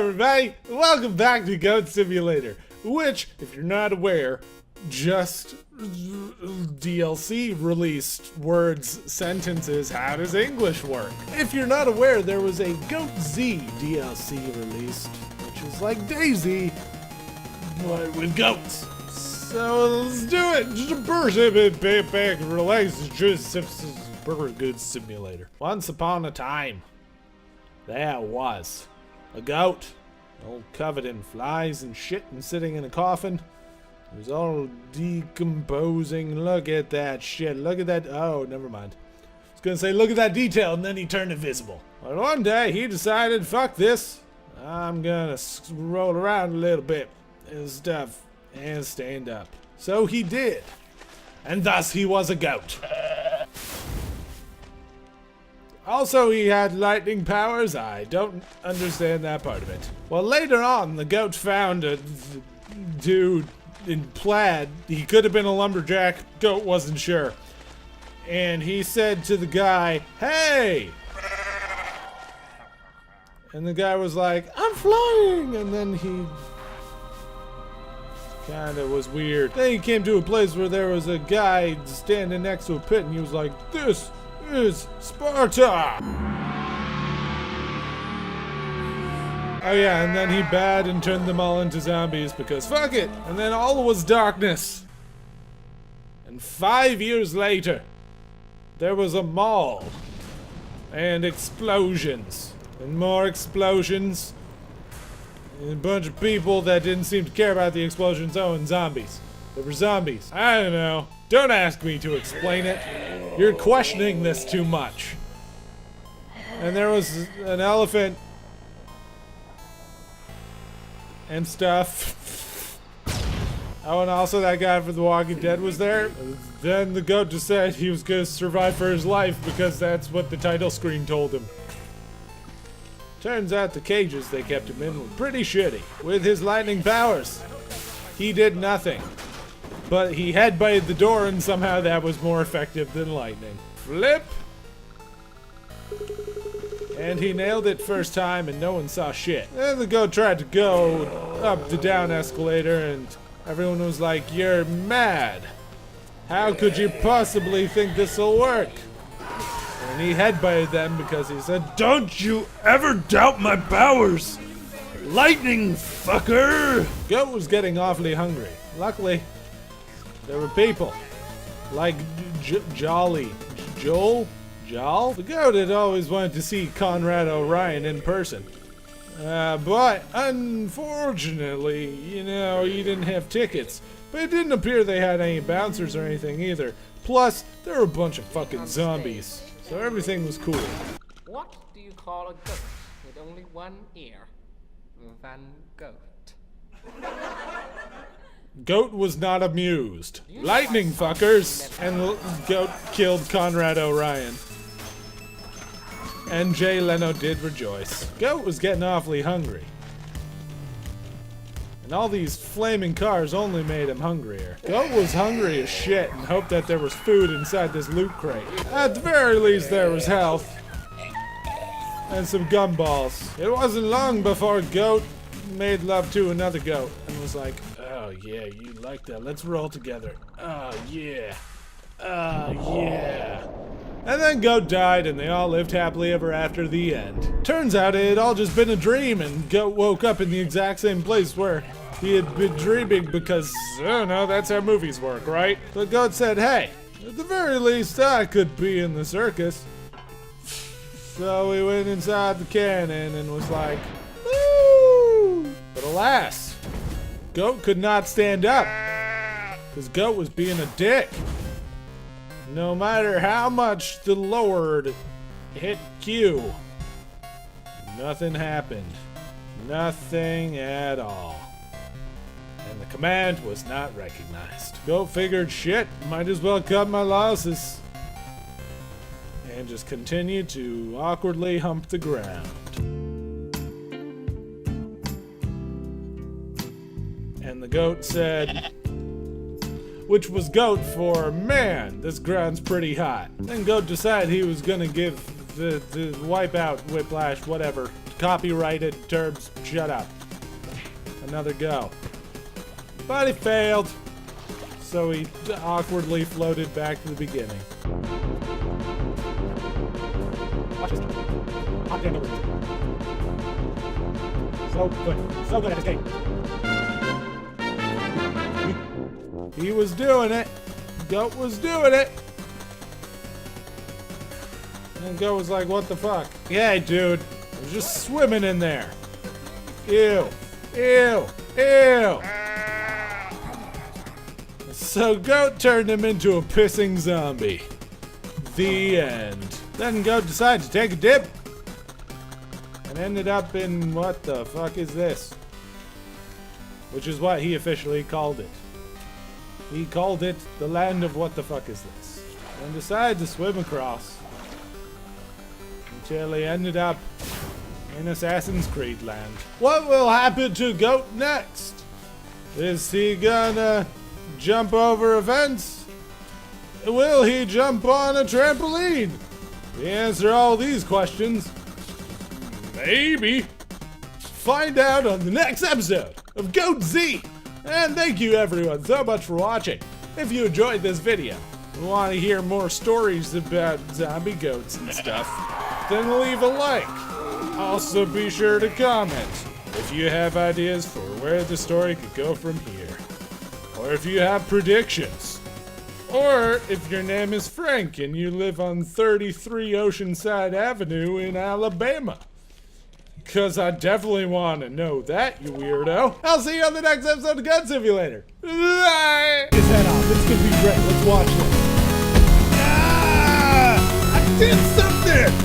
everybody, welcome back to Goat Simulator, which, if you're not aware, just DLC released words, sentences. How does English work? If you're not aware, there was a GoatZ DLC released, which is like Daisy, but with goats. So let's do it. Just a back, relax, just Burger Good Simulator. Once upon a time, there was a goat, all covered in flies and shit and sitting in a coffin. It was all decomposing. Look at that shit. Look at that. Oh, never mind. I was gonna say, look at that detail, and then he turned invisible. But one day he decided, fuck this. I'm gonna roll around a little bit and stuff and stand up. So he did. And thus he was a goat. Also, he had lightning powers. I don't understand that part of it. Well, later on, the goat found a dude in plaid. He could have been a lumberjack. Goat wasn't sure. And he said to the guy, "Hey!" And the guy was like, "I'm flying!" And then he kind of was weird. Then he came to a place where there was a guy standing next to a pit, and he was like, "This is Sparta!" Oh yeah, and then he bad and turned them all into zombies because fuck it! And then all was darkness. And 5 years later, there was a mall. And explosions. And more explosions. And a bunch of people that didn't seem to care about the explosions. Oh, and zombies. There were zombies. I don't know. Don't ask me to explain it. You're questioning this too much. And there was an elephant and stuff. Oh, and also that guy for The Walking Dead was there. Then the goat decided he was gonna survive for his life because that's what the title screen told him. Turns out the cages they kept him in were pretty shitty. With his lightning powers, he did nothing. But he headbutted the door, and somehow that was more effective than lightning. Flip! And he nailed it first time, and no one saw shit. Then the goat tried to go up the down escalator, and everyone was like, "You're mad. How could you possibly think this'll work?" And he headbutted them because he said, "Don't you ever doubt my powers! Lightning, fucker!" Goat was getting awfully hungry. Luckily, there were people like Joel? The goat had always wanted to see Conrad O'Ryan in person. But unfortunately, you know, he didn't have tickets. But it didn't appear they had any bouncers or anything either. Plus, there were a bunch of fucking zombies. So everything was cool. What do you call a goat with only one ear? Van Goat. Goat was not amused. Lightning, fuckers! And the goat killed Conrad O'Ryan. And Jay Leno did rejoice. Goat was getting awfully hungry. And all these flaming cars only made him hungrier. Goat was hungry as shit and hoped that there was food inside this loot crate. At the very least, there was health. And some gumballs. It wasn't long before Goat made love to another goat and was like, "Oh yeah, you like that, let's roll together. Oh yeah. Oh yeah." And then Goat died and they all lived happily ever after, the end. Turns out it had all just been a dream, and Goat woke up in the exact same place where he had been dreaming because, I don't know, that's how movies work, right? But Goat said, "Hey, at the very least I could be in the circus." So he went inside the cannon and was like, "Woo!" But alas, Goat could not stand up, because Goat was being a dick. No matter how much the Lord hit Q, nothing happened. Nothing at all. And the command was not recognized. Goat figured, shit, might as well cut my losses. And just continued to awkwardly hump the ground. And the goat said, which was Goat for, "Man, this ground's pretty hot." Then Goat decided he was gonna give the wipeout, whiplash, whatever, copyrighted terms. Shut up. Another go. But he failed. So he awkwardly floated back to the beginning. Watch this. Hot damn over. So good. So good at this game. He was doing it. Goat was doing it. And Goat was like, what the fuck? Yeah, dude. I was just swimming in there. Ew. Ew. Ew. So Goat turned him into a pissing zombie. The end. Then Goat decided to take a dip. And ended up in, what the fuck is this? Which is what he officially called it. He called it the land of what the fuck is this? And decided to swim across. Until he ended up in Assassin's Creed land. What will happen to Goat next? Is he gonna jump over a fence? Will he jump on a trampoline? The answer to all these questions, maybe. Find out on the next episode of GoatZ. And thank you everyone so much for watching. If you enjoyed this video and want to hear more stories about zombie goats and stuff, then leave a like. Also be sure to comment if you have ideas for where the story could go from here. Or if you have predictions. Or if your name is Frank and you live on 33 Oceanside Avenue in Alabama. Cause I definitely want to know that, you weirdo. I'll see you on the next episode of Gun Simulator. Bye! His head off. It's gonna be great. Let's watch this. Ah! I did something!